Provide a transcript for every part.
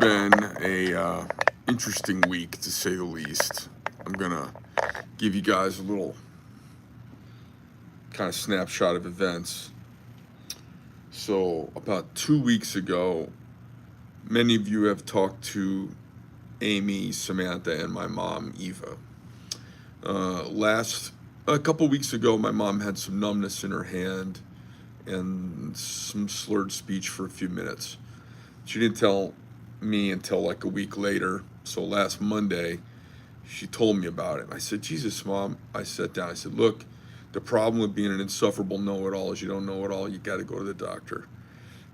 been a interesting week to say the least. I'm gonna give you guys a little kind of snapshot of events. So about 2 weeks ago, many of you have talked to Amy, Samantha, and my mom, Eva. Last a couple weeks ago, my mom had some numbness in her hand and some slurred speech for a few minutes. She didn't tell me until like a week later. So last Monday, she told me about it. I said, Jesus, Mom. I sat down. I said, look, the problem with being an insufferable know-it-all is you don't know it all. You got to go to the doctor.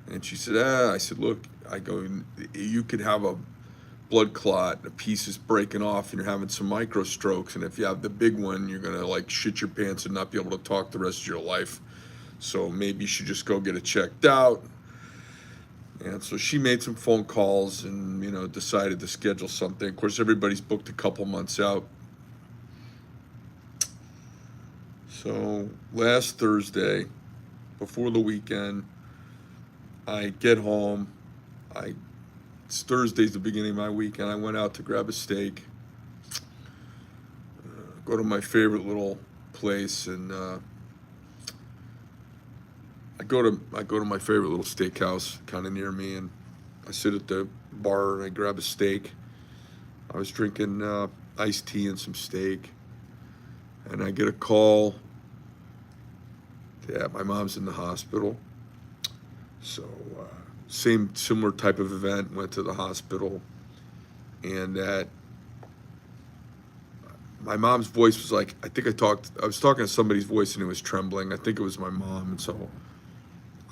And she said, I said, look, I go, you could have a blood clot, a piece is breaking off, and you're having some micro strokes. And if you have the big one, you're going to like shit your pants and not be able to talk the rest of your life. So maybe you should just go get it checked out. And so she made some phone calls and, decided to schedule something. Of course, everybody's booked a couple months out. So last Thursday, before the weekend, I get home. It's Thursday's the beginning of my weekend. I went out to grab a steak, go to my favorite little place, and I go to my favorite little steakhouse kind of near me, and I sit at the bar and I grab a steak. I was drinking iced tea and some steak, and I get a call that my mom's in the hospital. So similar type of event, went to the hospital, and that my mom's voice was like, I was talking to somebody's voice and it was trembling. I think it was my mom, and so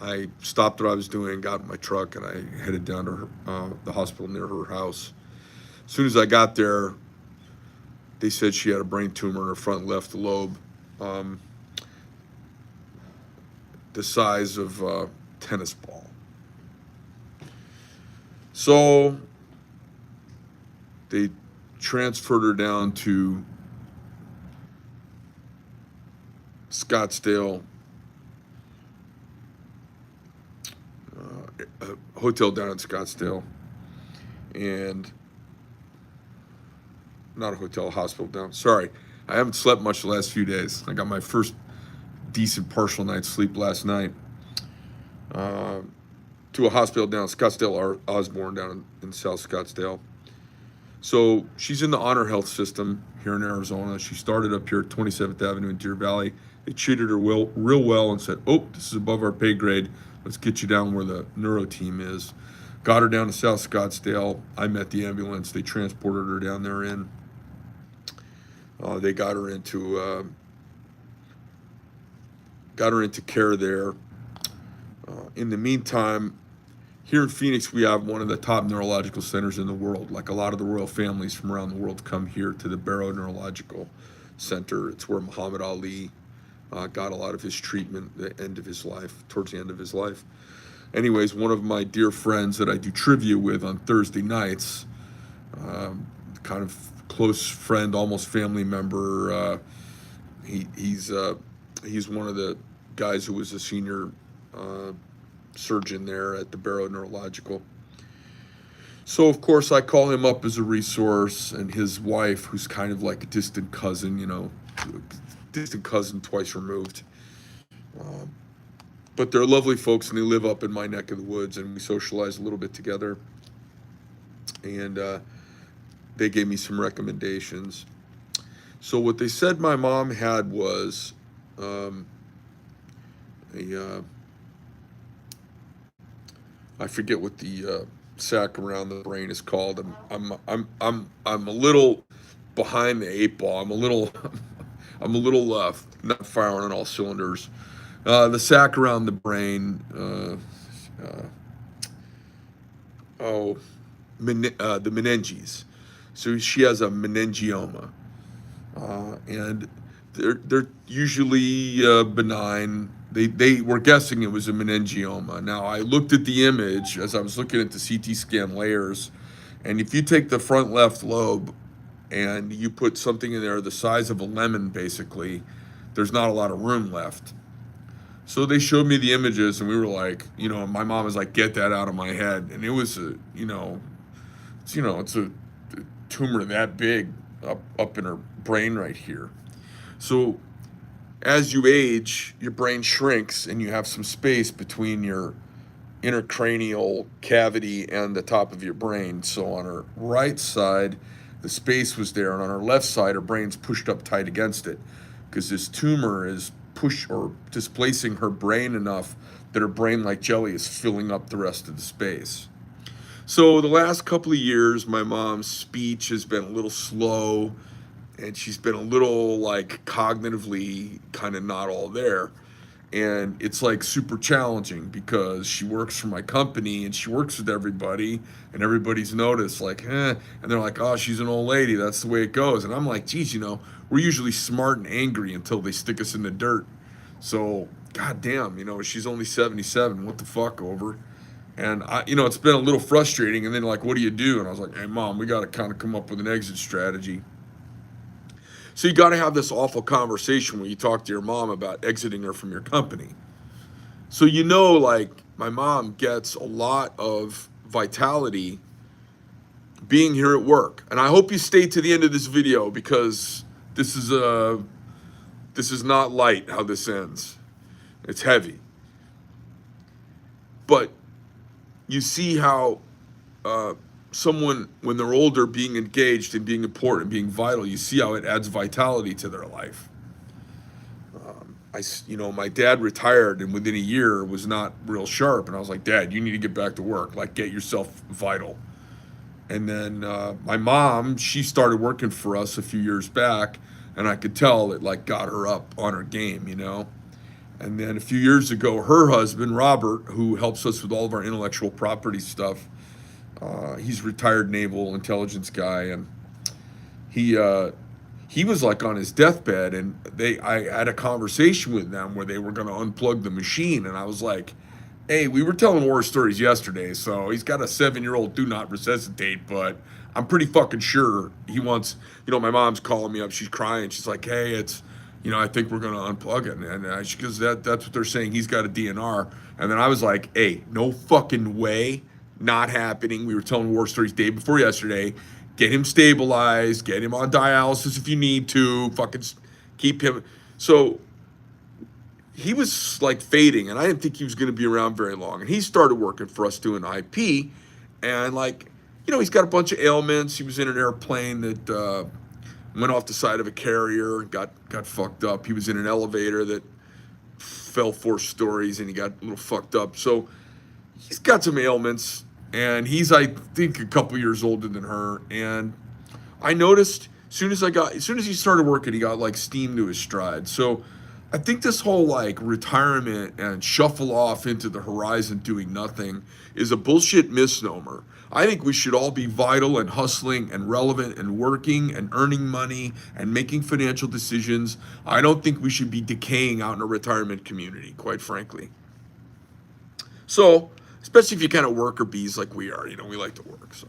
I stopped what I was doing, got in my truck, and I headed down to the hospital near her house. As soon as I got there, they said she had a brain tumor in her front left lobe, the size of a tennis ball. So they transferred her down to Scottsdale, a hotel down in Scottsdale, and not a hotel, a hospital down. Sorry, I haven't slept much the last few days. I got my first decent partial night's sleep last night. To a hospital down in Scottsdale, Osborne down in South Scottsdale. So she's in the Honor Health system here in Arizona. She started up here at 27th Avenue in Deer Valley. They treated her real well and said, oh, this is above our pay grade. Let's get you down where the neuro team is. Got her down to South Scottsdale. I met the ambulance. They transported her down there in. They got her into care there. In the meantime, here in Phoenix, we have one of the top neurological centers in the world. Like a lot of the royal families from around the world come here to the Barrow Neurological Center. It's where Muhammad Ali got a lot of his treatment towards the end of his life. Anyways, one of my dear friends that I do trivia with on Thursday nights, kind of close friend, almost family member, he's one of the guys who was a senior surgeon there at the Barrow Neurological. So of course I call him up as a resource, and his wife, who's kind of like a distant cousin, twice removed. But they're lovely folks, and they live up in my neck of the woods, and we socialize a little bit together. And they gave me some recommendations. So what they said my mom had was I forget what the sac around the brain is called. I'm a little behind the eight ball. I'm a little not firing on all cylinders. The sac around the brain. The meninges. So she has a meningioma, and they're usually benign. They were guessing it was a meningioma. Now, I looked at the image as I was looking at the CT scan layers, and if you take the front left lobe and you put something in there the size of a lemon, basically, there's not a lot of room left. So they showed me the images, and we were like, my mom was like, get that out of my head. And it was, it's a tumor that big up in her brain right here. So as you age, your brain shrinks and you have some space between your intracranial cavity and the top of your brain. So on her right side, the space was there, and on her left side, her brain's pushed up tight against it because this tumor is push or displacing her brain enough that her brain, like jelly, is filling up the rest of the space. So the last couple of years, my mom's speech has been a little slow, and she's been a little like cognitively kind of not all there. And it's like super challenging because she works for my company and she works with everybody, and everybody's noticed like, and they're like, oh, she's an old lady. That's the way it goes. And I'm like, geez, we're usually smart and angry until they stick us in the dirt. So, goddamn, she's only 77. What the fuck, over? And it's been a little frustrating. And then like, what do you do? And I was like, hey, Mom, we got to kind of come up with an exit strategy. So you got to have this awful conversation where you talk to your mom about exiting her from your company. So like my mom gets a lot of vitality being here at work. And I hope you stay to the end of this video because this is not light how this ends. It's heavy. But you see how someone, when they're older, being engaged and being important and being vital, you see how it adds vitality to their life. My dad retired and within a year was not real sharp. And I was like, Dad, you need to get back to work. Like, get yourself vital. And then my mom, she started working for us a few years back, and I could tell it like got her up on her game, And then a few years ago, her husband, Robert, who helps us with all of our intellectual property stuff, he's a retired naval intelligence guy, and he was like on his deathbed, and I had a conversation with them where they were going to unplug the machine, and I was like, hey, we were telling war stories yesterday, so he's got a 7-year-old do not resuscitate, but I'm pretty fucking sure he wants, my mom's calling me up, she's crying, she's like, hey, it's, I think we're going to unplug it, and she goes, that's what they're saying, he's got a DNR, and then I was like, hey, no fucking way. Not happening. We were telling war stories day before yesterday. Get him stabilized. Get him on dialysis if you need to. Fucking keep him. So he was like fading, and I didn't think he was going to be around very long. And he started working for us doing IP, and like, he's got a bunch of ailments. He was in an airplane that went off the side of a carrier and got fucked up. He was in an elevator that fell 4 stories, and he got a little fucked up. So he's got some ailments, and he's, I think, a couple years older than her. And I noticed as soon as he started working, he got like steam to his stride. So I think this whole like retirement and shuffle off into the horizon doing nothing is a bullshit misnomer. I think we should all be vital and hustling and relevant and working and earning money and making financial decisions. I don't think we should be decaying out in a retirement community, quite frankly. So, especially if you kind of worker bees like we are, we like to work. So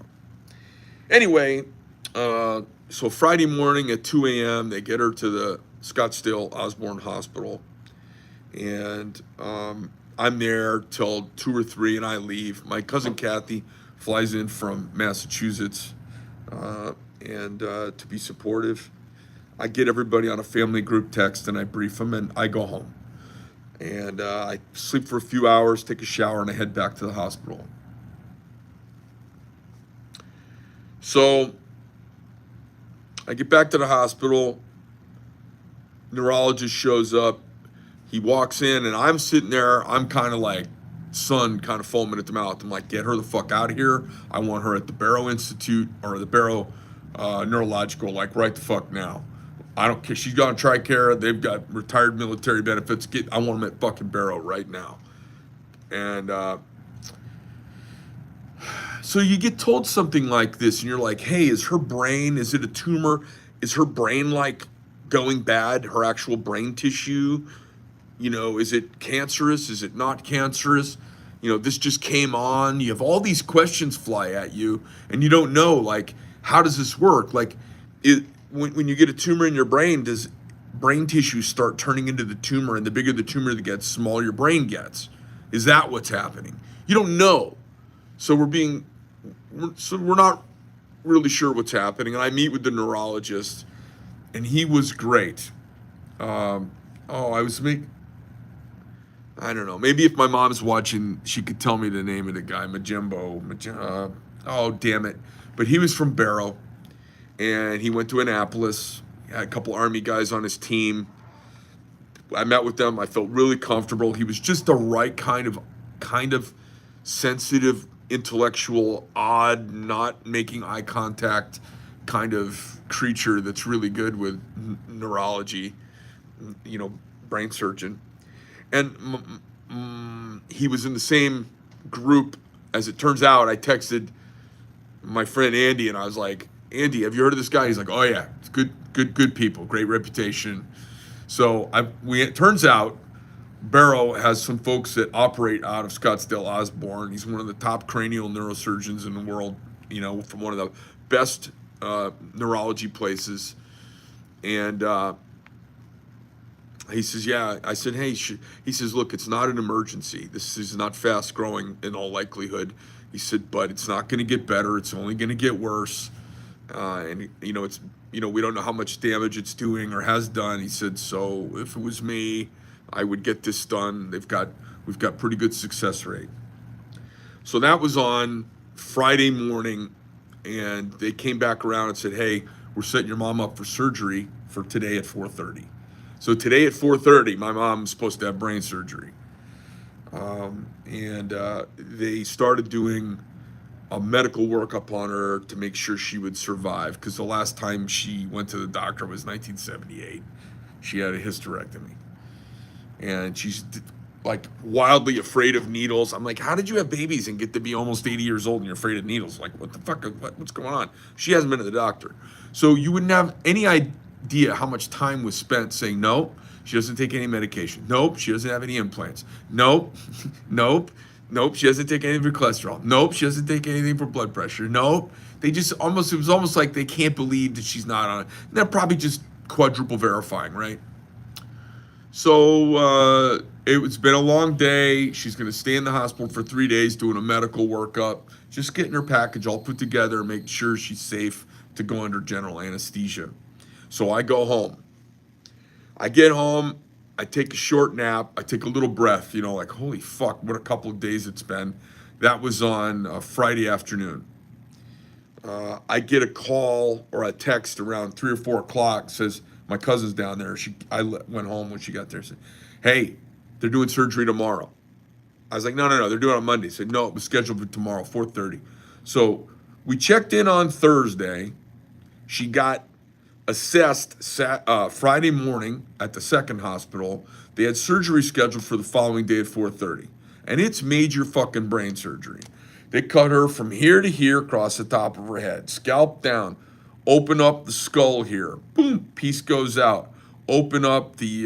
anyway, so Friday morning at 2 a.m., they get her to the Scottsdale Osborne Hospital. And I'm there till 2 or 3, and I leave. My cousin Kathy flies in from Massachusetts and to be supportive. I get everybody on a family group text, and I brief them, and I go home. And I sleep for a few hours, take a shower, and I head back to the hospital. So I get back to the hospital. Neurologist shows up. He walks in, and I'm sitting there. I'm kind of like, sun kind of foaming at the mouth. I'm like, get her the fuck out of here. I want her at the Barrow Institute or the Barrow Neurological, like right the fuck now. I don't care. She's got TRICARE. They've got retired military benefits. I want them at fucking Barrow right now. And so you get told something like this, and you're like, hey, is it a tumor? Is her brain like going bad? Her actual brain tissue? Is it cancerous? Is it not cancerous? This just came on. You have all these questions fly at you, and you don't know, like, how does this work? Like, when you get a tumor in your brain, does brain tissue start turning into the tumor, and the bigger the tumor that gets, smaller your brain gets? Is that what's happening? You don't know. So we're not really sure what's happening. And I meet with the neurologist, and he was great. Um, oh, I don't know. Maybe if my mom's watching, she could tell me the name of the guy, oh, damn it. But he was from Barrow, and he went to Annapolis. He had a couple Army guys on his team. I met with them. I felt really comfortable. He was just the right kind of sensitive, intellectual, odd, not making eye contact kind of creature that's really good with neurology, you know, brain surgeon. And he was in the same group. As it turns out, I texted my friend Andy, and I was like, Andy, have you heard of this guy? He's like, oh yeah, it's good people, great reputation. So it turns out Barrow has some folks that operate out of Scottsdale Osborne. He's one of the top cranial neurosurgeons in the world, you know, from one of the best neurology places. And he says, yeah. I said, hey, he says, look, it's not an emergency. This is not fast growing in all likelihood. He said, but it's not going to get better. It's only going to get worse. And we don't know how much damage it's doing or has done. He said, so if it was me, I would get this done. We've got pretty good success rate. So that was on Friday morning, and they came back around and said, hey, we're setting your mom up for surgery for today at 4:30. So today at 4:30, my mom's supposed to have brain surgery. And they started doing a medical workup on her to make sure she would survive, because the last time she went to the doctor was 1978. She had a hysterectomy. And she's like wildly afraid of needles. I'm like, how did you have babies and get to be almost 80 years old and you're afraid of needles? Like, what the fuck? What's going on? She hasn't been to the doctor. So you wouldn't have any idea how much time was spent saying, no, she doesn't take any medication. Nope, she doesn't have any implants. Nope, nope, she doesn't take anything for cholesterol. Nope, she doesn't take anything for blood pressure. Nope. It was almost like they can't believe that she's not on it. And they're probably just quadruple verifying, right? So it's been a long day. She's going to stay in the hospital for 3 days doing a medical workup, just getting her package all put together, make sure she's safe to go under general anesthesia. So I go home. I get home. I take a short nap. I take a little breath, like, holy fuck, what a couple of days it's been. That was on Friday afternoon. I get a call or a text around 3 or 4 o'clock, says, my cousin's down there. I went home when she got there. Said, hey, they're doing surgery tomorrow. I was like, no, they're doing it on Monday. Said, no, it was scheduled for tomorrow, 4:30. So we checked in on Thursday. She got assessed Friday morning at the second hospital. They had surgery scheduled for the following day at 4:30. And it's major fucking brain surgery. They cut her from here to here across the top of her head, scalp down. Open up the skull here. Boom, piece goes out. Open up the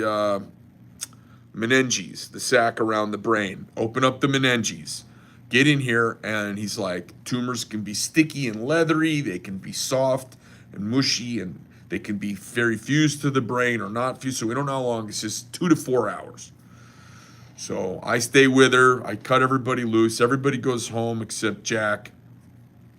meninges, the sac around the brain. Open up the meninges. Get in here, and he's like, tumors can be sticky and leathery. They can be soft and mushy, and they can be very fused to the brain or not fused. So we don't know how long. It's just 2 to 4 hours. So I stay with her. I cut everybody loose. Everybody goes home except Jack.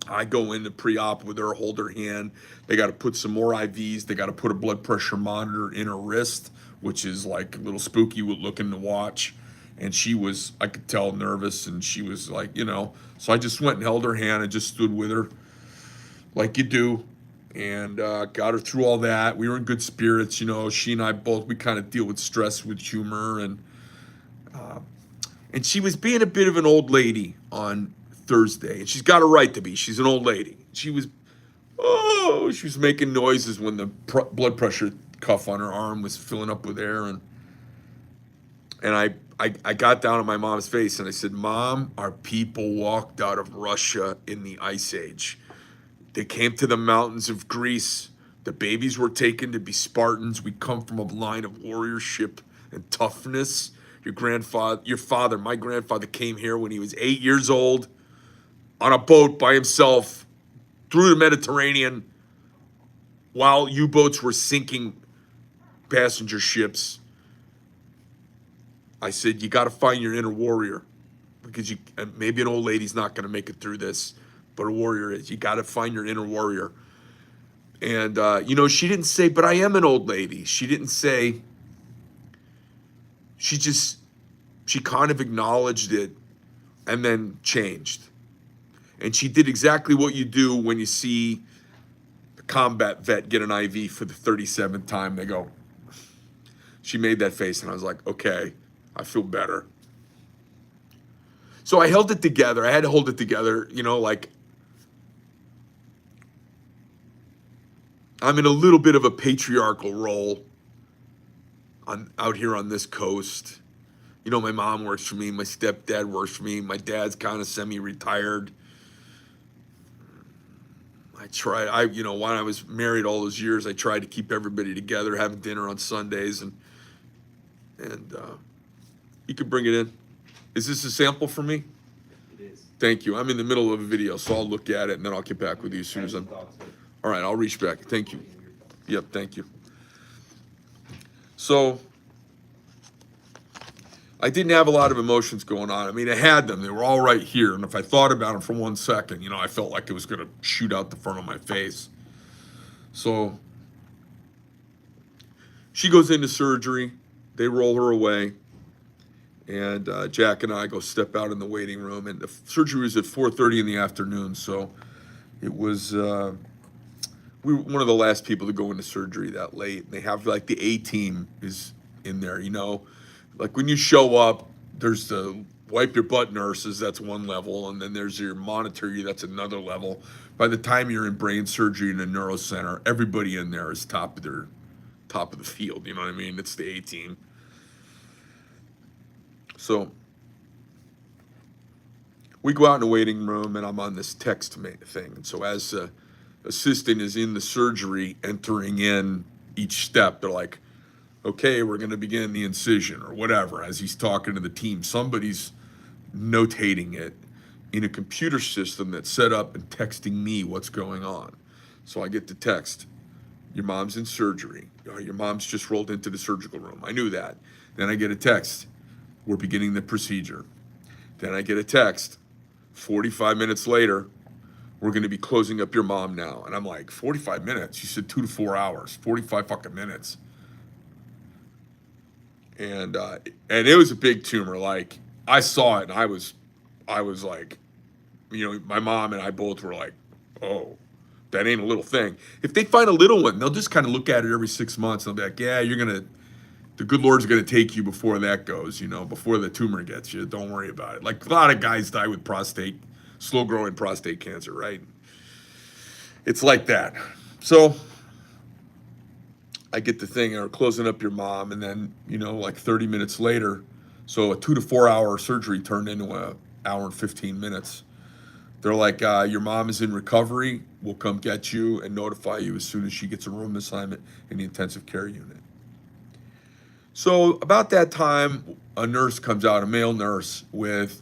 I go into pre-op with her, hold her hand. They got to put some more IVs. They got to put a blood pressure monitor in her wrist, which is like a little spooky looking to watch. And she was, I could tell, nervous, and she was like, So I just went and held her hand and just stood with her like you do, and got her through all that. We were in good spirits, She and I both, we kind of deal with stress with humor, and she was being a bit of an old lady on Thursday, and she's got a right to be. She's an old lady. She was making noises when the blood pressure cuff on her arm was filling up with air, and I got down on my mom's face and I said, Mom, our people walked out of Russia in the Ice Age. They came to the mountains of Greece. The babies were taken to be Spartans. We come from a line of warriorship and toughness. My grandfather came here when he was 8 years old, on a boat by himself through the Mediterranean while U-boats were sinking passenger ships. I said, you got to find your inner warrior, because maybe an old lady's not going to make it through this, but a warrior is. You got to find your inner warrior. And, she didn't say, but I am an old lady. She didn't say, she kind of acknowledged it and then changed. And she did exactly what you do when you see a combat vet get an IV for the 37th time. They go, she made that face, and I was like, okay, I feel better. So I held it together. I had to hold it together, like I'm in a little bit of a patriarchal role out here on this coast. My mom works for me. My stepdad works for me. My dad's kind of semi-retired. When I was married all those years, I tried to keep everybody together, having dinner on Sundays, and you could bring it in. Is this a sample for me? It is. Thank you. I'm in the middle of a video, so I'll look at it, and then I'll get back with you as soon as I'm... All right, I'll reach back. Thank you. Yep, thank you. So, I didn't have a lot of emotions going on. I mean, I had them. They were all right here. And if I thought about them for 1 second, I felt like it was going to shoot out the front of my face. So, she goes into surgery. They roll her away. And Jack and I go step out in the waiting room. And the surgery was at 4:30 in the afternoon. So, it was... we were one of the last people to go into surgery that late. And they have, like, the A-team is in there, Like when you show up, there's the wipe your butt nurses, that's one level, and then there's your monitor you, that's another level. By the time you're in brain surgery in a neuro center, everybody in there is top of the field, you know what I mean? It's the A-team. So we go out in the waiting room, and I'm on this text thing. And so as the assistant is in the surgery, entering in each step, they're like, okay, we're going to begin the incision or whatever. As he's talking to the team, somebody's notating it in a computer system that's set up and texting me what's going on. So I get the text, your mom's in surgery. Your mom's just rolled into the surgical room. I knew that. Then I get a text, we're beginning the procedure. Then I get a text, 45 minutes later, we're going to be closing up your mom now. And I'm like, 45 minutes? You said 2 to 4 hours, 45 fucking minutes. And it was a big tumor. Like, I saw it, and I was like, my mom and I both were like, oh, that ain't a little thing. If they find a little one, they'll just kind of look at it every 6 months. And they'll be like, yeah, the good Lord's going to take you before that goes, before the tumor gets you. Don't worry about it. Like, a lot of guys die with slow-growing prostate cancer, right? It's like that. So I get the thing, or closing up your mom, and then, like 30 minutes later, so a 2 to 4 hour surgery turned into an hour and 15 minutes. They're like, your mom is in recovery. We'll come get you and notify you as soon as she gets a room assignment in the intensive care unit. So about that time, a nurse comes out, a male nurse with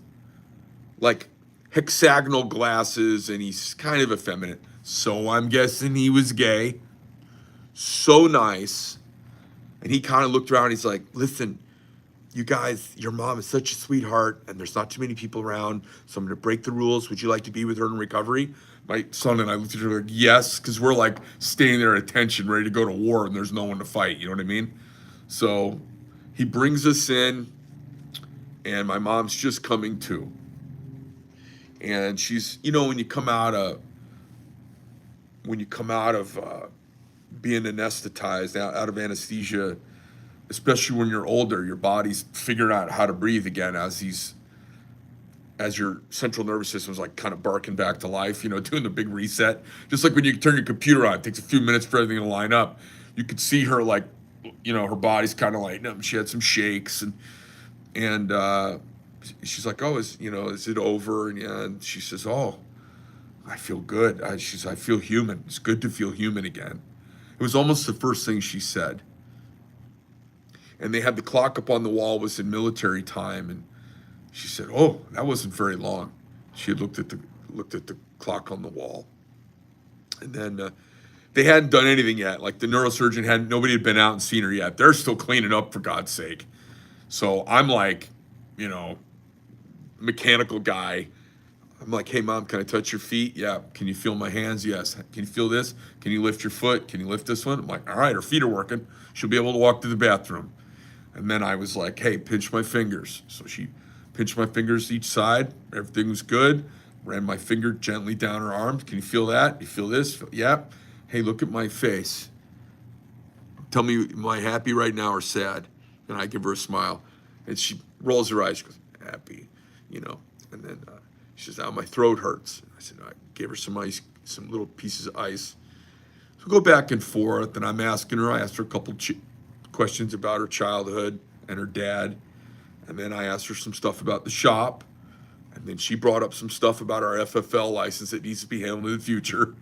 like hexagonal glasses, and he's kind of effeminate. So I'm guessing he was gay. So nice. And he kind of looked around, he's like, listen, you guys, your mom is such a sweetheart, and there's not too many people around, so I'm going to break the rules. Would you like to be with her in recovery? My son and I looked at her like, yes, because we're like staying there at attention, ready to go to war, and there's no one to fight, you know what I mean? So he brings us in, and my mom's just coming to. And she's, when you come out of being anesthetized, out of anesthesia, especially when you're older, your body's figuring out how to breathe again as your central nervous system's like kind of barking back to life, doing the big reset. Just like when you turn your computer on, it takes a few minutes for everything to line up. You could see her like, her body's kind of lighting up. She had some shakes, and she's like, oh, is it over? And she says, oh, I feel good. I feel human. It's good to feel human again. It was almost the first thing she said. And they had the clock up on the wall, was in military time, and she said, oh, that wasn't very long. She had looked at the clock on the wall. And then they hadn't done anything yet. Like the neurosurgeon nobody had been out and seen her yet. They're still cleaning up, for God's sake. So I'm like, mechanical guy. I'm like, hey, Mom, can I touch your feet? Yeah. Can you feel my hands? Yes. Can you feel this? Can you lift your foot? Can you lift this one? I'm like, all right, her feet are working. She'll be able to walk to the bathroom. And then I was like, hey, pinch my fingers. So she pinched my fingers each side. Everything was good. Ran my finger gently down her arm. Can you feel that? You feel this? Yep. Hey, look at my face. Tell me, am I happy right now or sad? And I give her a smile. And she rolls her eyes. She goes, happy, you know. And then she says, my throat hurts. I said, I gave her some ice, some little pieces of ice. So we go back and forth, and I asked her a couple questions about her childhood and her dad. And then I asked her some stuff about the shop. And then she brought up some stuff about our FFL license that needs to be handled in the future.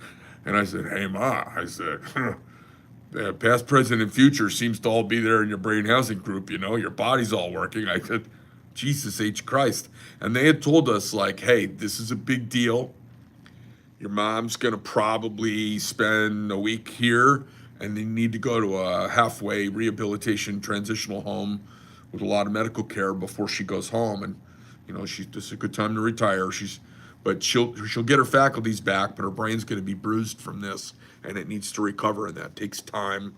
And I said, hey, Ma, I said, past, present, and future seems to all be there in your brain housing group, you know, your body's all working. I said, Jesus H. Christ. And they had told us, like, hey, this is a big deal. Your mom's going to probably spend a week here, and they need to go to a halfway rehabilitation transitional home with a lot of medical care before she goes home. And, you know, this is a good time to retire. But she'll get her faculties back, but her brain's going to be bruised from this, and it needs to recover, and that takes time.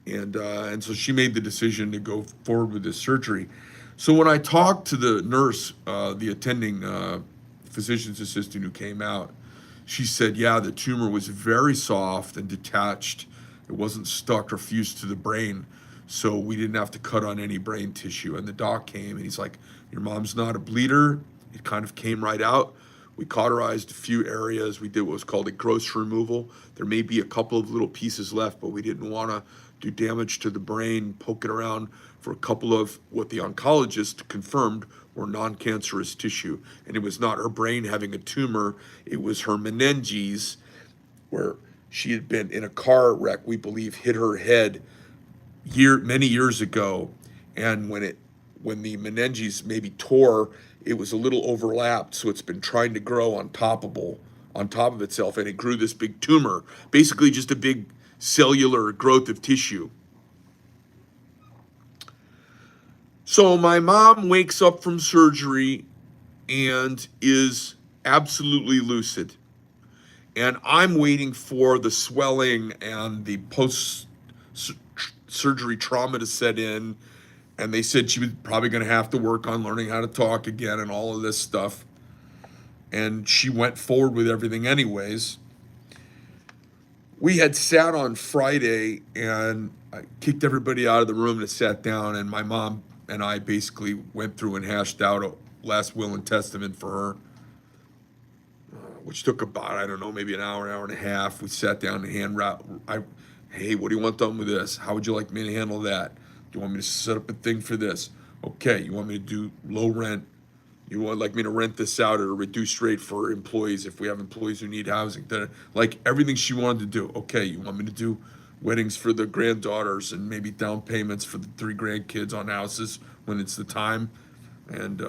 And so she made the decision to go forward with this surgery. So when I talked to the nurse, the attending physician's assistant who came out, she said, yeah, the tumor was very soft and detached. It wasn't stuck or fused to the brain, so we didn't have to cut on any brain tissue. And the doc came, and he's like, your mom's not a bleeder. It kind of came right out. We cauterized a few areas. We did what was called a gross removal. There may be a couple of little pieces left, but we didn't want to do damage to the brain, poke it around for a couple of what the oncologist confirmed were non-cancerous tissue. And it was not her brain having a tumor, it was her meninges, where she had been in a car wreck, we believe, hit her head many years ago. And when the meninges maybe tore, it was a little overlapped, so it's been trying to grow on top of itself, and it grew this big tumor, basically just a big cellular growth of tissue. So my mom wakes up from surgery and is absolutely lucid. And I'm waiting for the swelling and the post-surgery trauma to set in. And they said she was probably going to have to work on learning how to talk again and all of this stuff. And she went forward with everything anyways. We had sat on Friday, and I kicked everybody out of the room and sat down, and my mom and I basically went through and hashed out a last will and testament for her, which took about, I don't know, maybe an hour and a half. We sat down and hey, what do you want done with this? How would you like me to handle that? Do you want me to set up a thing for this? Okay, you want me to do low rent? You would like me to rent this out at a reduced rate for employees if we have employees who need housing? Like everything she wanted to do. Okay, you want me to do weddings for the granddaughters and maybe down payments for the 3 grandkids on houses when it's the time? And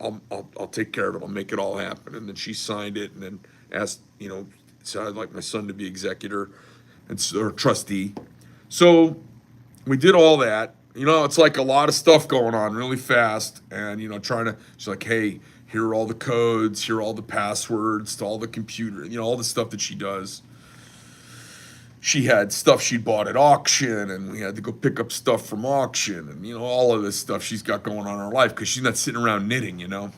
I'll take care of it. I'll make it all happen. And then she signed it and then asked, said I'd like my son to be executor or trustee. So we did all that. It's like a lot of stuff going on really fast, and she's like, hey, here are all the codes, here are all the passwords to all the computer, all the stuff that she does. She had stuff she'd bought at auction, and we had to go pick up stuff from auction, and all of this stuff she's got going on in her life because she's not sitting around knitting.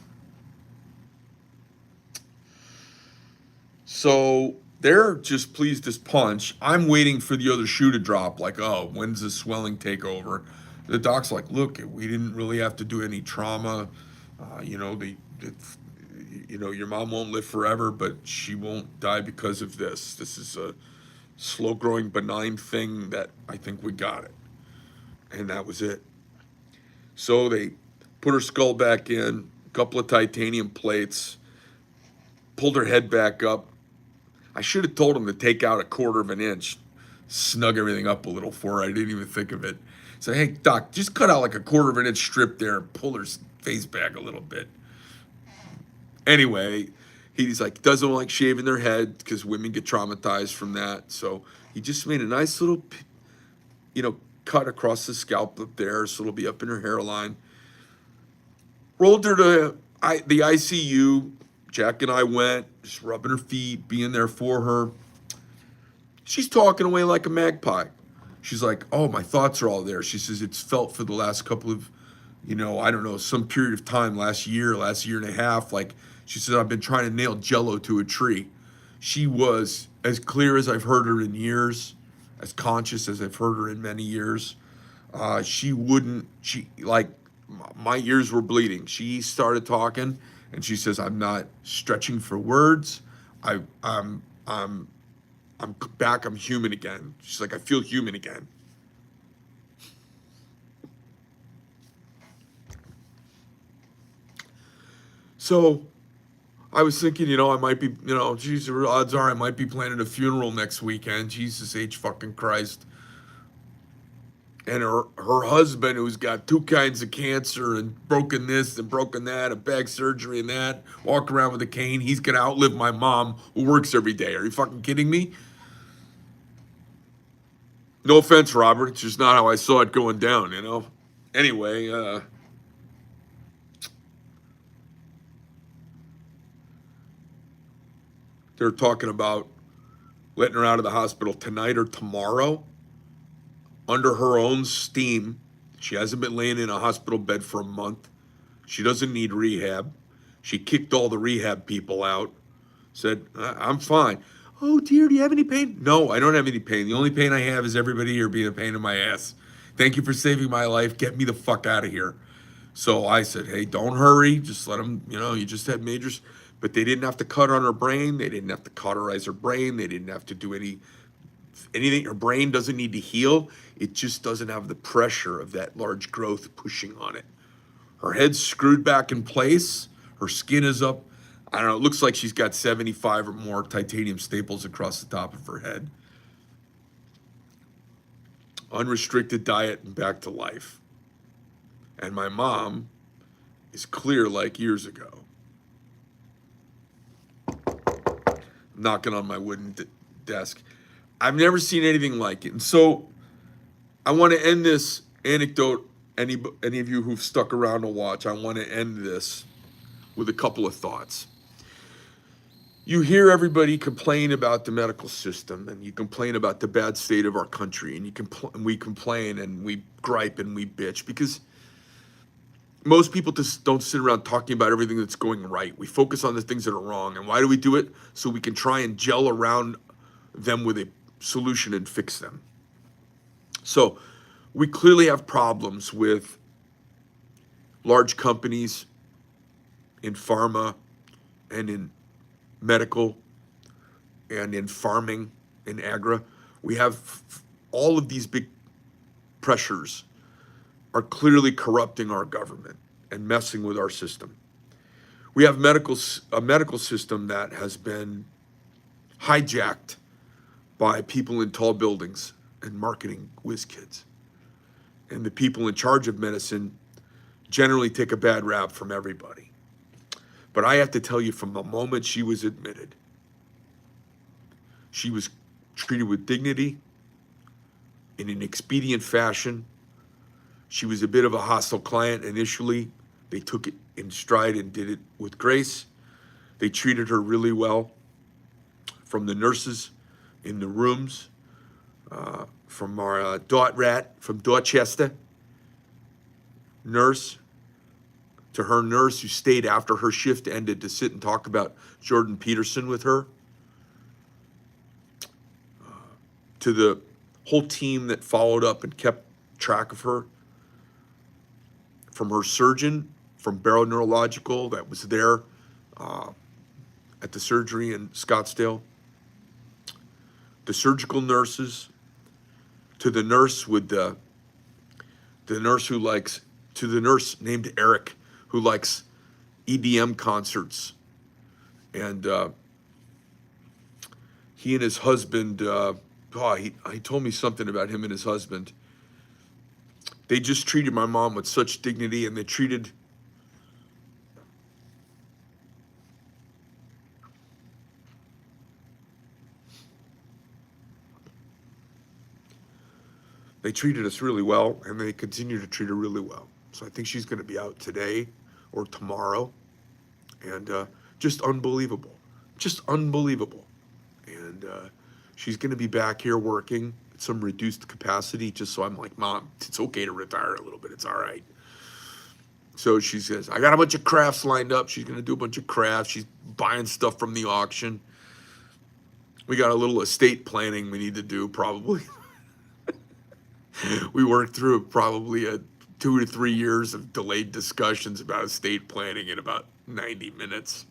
So they're just pleased as punch. I'm waiting for the other shoe to drop, like, oh, when's the swelling take over? The doc's like, look, we didn't really have to do any trauma. Your mom won't live forever, but she won't die because of this. This is a slow-growing, benign thing that I think we got it. And that was it. So they put her skull back in, a couple of titanium plates, pulled her head back up. I should have told him to take out a 1/4 of an inch, snug everything up a little for her. I didn't even think of it. Say, hey, doc, just cut out like a 1/4 of an inch strip there and pull her face back a little bit. Anyway, he's like, doesn't like shaving their head because women get traumatized from that. So he just made a nice little, cut across the scalp up there, so it'll be up in her hairline. Rolled her to the ICU, Jack and I went, just rubbing her feet, being there for her. She's talking away like a magpie. She's like, oh, my thoughts are all there. She says, it's felt for the last couple of, I don't know, some period of time, last year and a half. Like, she said, I've been trying to nail Jello to a tree. She was as clear as I've heard her in years, as conscious as I've heard her in many years. My ears were bleeding. She started talking and she says, I'm not stretching for words. I'm back. I'm human again. She's like, I feel human again. So I was thinking, I might be, geez, the odds are I might be planning a funeral next weekend. Jesus H fucking Christ. And her husband, who's got two kinds of cancer and broken this and broken that, a back surgery and that, walk around with a cane, he's gonna outlive my mom who works every day. Are you fucking kidding me? No offense, Robert. It's just not how I saw it going down, Anyway, they're talking about letting her out of the hospital tonight or tomorrow under her own steam. She hasn't been laying in a hospital bed for a month. She doesn't need rehab. She kicked all the rehab people out. Said, I'm fine. Oh, dear, do you have any pain? No, I don't have any pain. The only pain I have is everybody here being a pain in my ass. Thank you for saving my life. Get me the fuck out of here. So I said, hey, don't hurry. Just let them, you just had majors. But they didn't have to cut on her brain. They didn't have to cauterize her brain. They didn't have to do anything. Her brain doesn't need to heal. It just doesn't have the pressure of that large growth pushing on it. Her head's screwed back in place. Her skin is up. I don't know. It looks like she's got 75 or more titanium staples across the top of her head. Unrestricted diet and back to life. And my mom is clear like years ago. Knocking on my wooden desk. I've never seen anything like it. And so I want to end this anecdote. Any of you who've stuck around to watch, I want to end this with a couple of thoughts. You hear everybody complain about the medical system, and you complain about the bad state of our country, and we complain and we gripe and we bitch because most people just don't sit around talking about everything that's going right. We focus on the things that are wrong. And why do we do it? So we can try and gel around them with a solution and fix them. So we clearly have problems with large companies in pharma and in medical and in farming, in agri. We have all of these big pressures are clearly corrupting our government and messing with our system. We have a medical system that has been hijacked by people in tall buildings and marketing whiz kids. And the people in charge of medicine generally take a bad rap from everybody. But I have to tell you, from the moment she was admitted, she was treated with dignity in an expedient fashion. She was a bit of a hostile client initially. They took it in stride and did it with grace. They treated her really well, from the nurses in the rooms, from our dot rat from Dorchester nurse, to her nurse who stayed after her shift ended to sit and talk about Jordan Peterson with her, to the whole team that followed up and kept track of her, from her surgeon from Barrow Neurological that was there at the surgery in Scottsdale, the surgical nurses, to the nurse with the nurse who likes, to the nurse named Eric who likes EDM concerts. And he and his husband, he told me something about him and his husband. They just treated my mom with such dignity, and they treated us really well, and they continue to treat her really well. So I think she's going to be out today or tomorrow. And Just unbelievable. Just unbelievable. And she's going to be back here working at some reduced capacity, just so I'm like, Mom, it's okay to retire a little bit. It's all right. So she says, I got a bunch of crafts lined up. She's going to do a bunch of crafts. She's buying stuff from the auction. We got a little estate planning we need to do, probably. We worked through probably 2 to 3 years of delayed discussions about estate planning in about 90 minutes.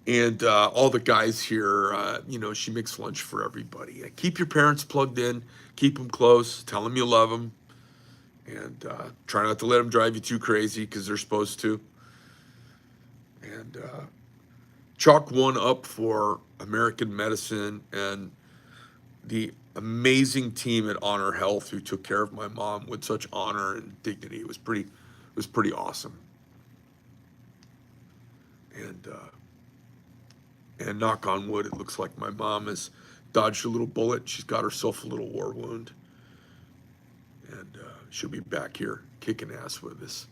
And all the guys here, she makes lunch for everybody. Keep your parents plugged in, keep them close, tell them you love them, and try not to let them drive you too crazy because they're supposed to. And chalk one up for American medicine and the amazing team at Honor Health who took care of my mom with such honor and dignity. It was pretty awesome. And knock on wood, it looks like my mom has dodged a little bullet. She's got herself a little war wound. And she'll be back here kicking ass with us.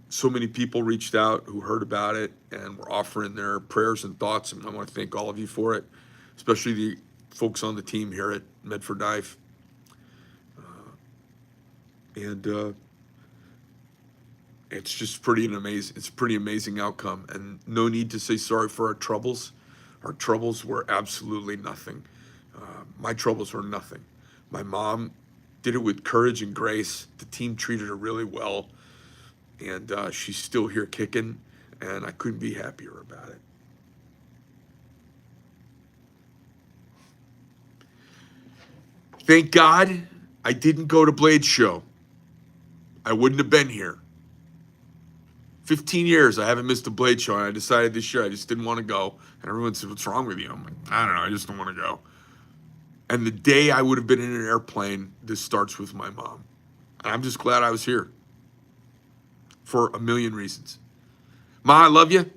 So many people reached out who heard about it and were offering their prayers and thoughts, and I want to thank all of you for it, especially the folks on the team here at Medford Knife. And it's just pretty amazing outcome, and no need to say sorry for our troubles. Our troubles were absolutely nothing. My troubles were nothing. My mom did it with courage and grace. The team treated her really well, and she's still here kicking, and I couldn't be happier about it. Thank God I didn't go to Blade's show. I wouldn't have been here. 15 years I haven't missed a Blade show, and I decided this year I just didn't want to go. And everyone said, what's wrong with you? I'm like, I don't know, I just don't want to go. And the day I would have been in an airplane, this starts with my mom. And I'm just glad I was here for a million reasons. Ma, I love you.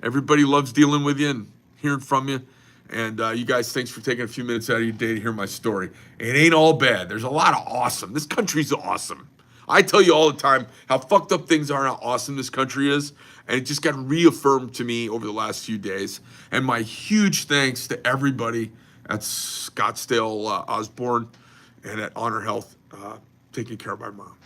Everybody loves dealing with you and hearing from you. And you guys, thanks for taking a few minutes out of your day to hear my story. It ain't all bad. There's a lot of awesome. This country's awesome. I tell you all the time how fucked up things are and how awesome this country is. And it just got reaffirmed to me over the last few days. And my huge thanks to everybody at Scottsdale Osborne and at Honor Health taking care of my mom.